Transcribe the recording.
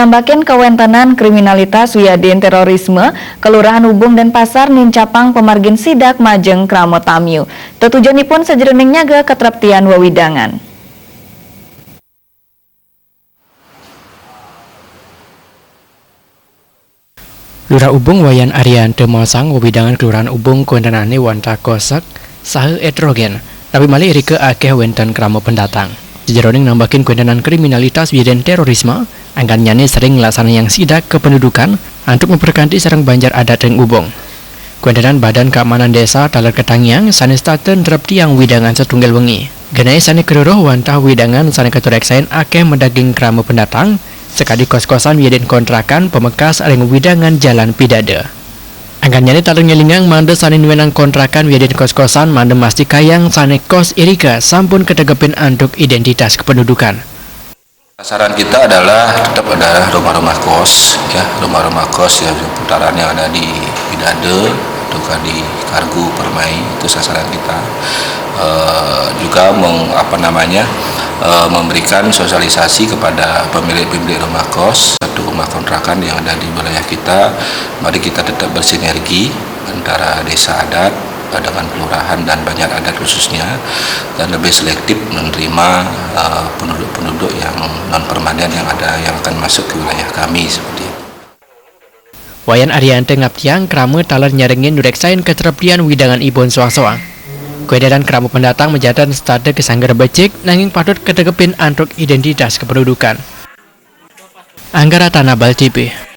nambakeun kawentenan kriminalitas wiyadeun terorisme, Kelurahan Ubung dan Pasar Nincapang Pemargin Sidak Majeng Kramo Tamiu. Tujuanipun sajroning nyaga ketreptian wewidangan. Lurah Ubung Wayan Aryan Temosang wewidangan Kelurahan Ubung kuentanane wanta kosak saha etrogen tapi malih rike akeh wenten kramo pendatang. Jeroning nambakin kuentenan kriminalitas wiyadeun terorisme anggannyane sering laksana yang sidak kependudukan untuk memperkanti sareng banjar adat yang Ubung. Kuentenan Badan Keamanan Desa Taler Ketangiang sanes taten drep tiang widangan setunggal wengi. Genai sane keruruh wantah widangan sane ketureksain akeh mendaging kramo pendatang sekali kos-kosan wiyadeun kontrakan pemekas areng widangan jalan Pidade. Anggannyane taler ngelingang mande sane nuwenang kontrakan wiyadeun kos-kosan mande masti kayang sane kos irika sampun ketegepin antuk identitas kependudukan. Sasaran kita adalah tetap ada rumah-rumah kos, ya rumah-rumah kos yang seputaran yang ada di Pidade, juga di Kargu Permai, itu sasaran kita. Juga memberikan sosialisasi kepada pemilik-pemilik rumah kos, satu rumah kontrakan yang ada di wilayah kita. Mari kita tetap bersinergi antara desa adat dengan kelurahan dan banjar adat khususnya, dan lebih selektif menerima penduduk-penduduk yang non permanen yang akan masuk ke wilayah kami seperti itu. Wayan Ariante ngaptiang kramo taler nyarengin nureksain keterpian widangan ibon soang-soang. Kuedaran kramo pendatang menjatan stade kesanggar becik nanging patut ketegepin antuk identitas kependudukan. Anggara Tanabal TV.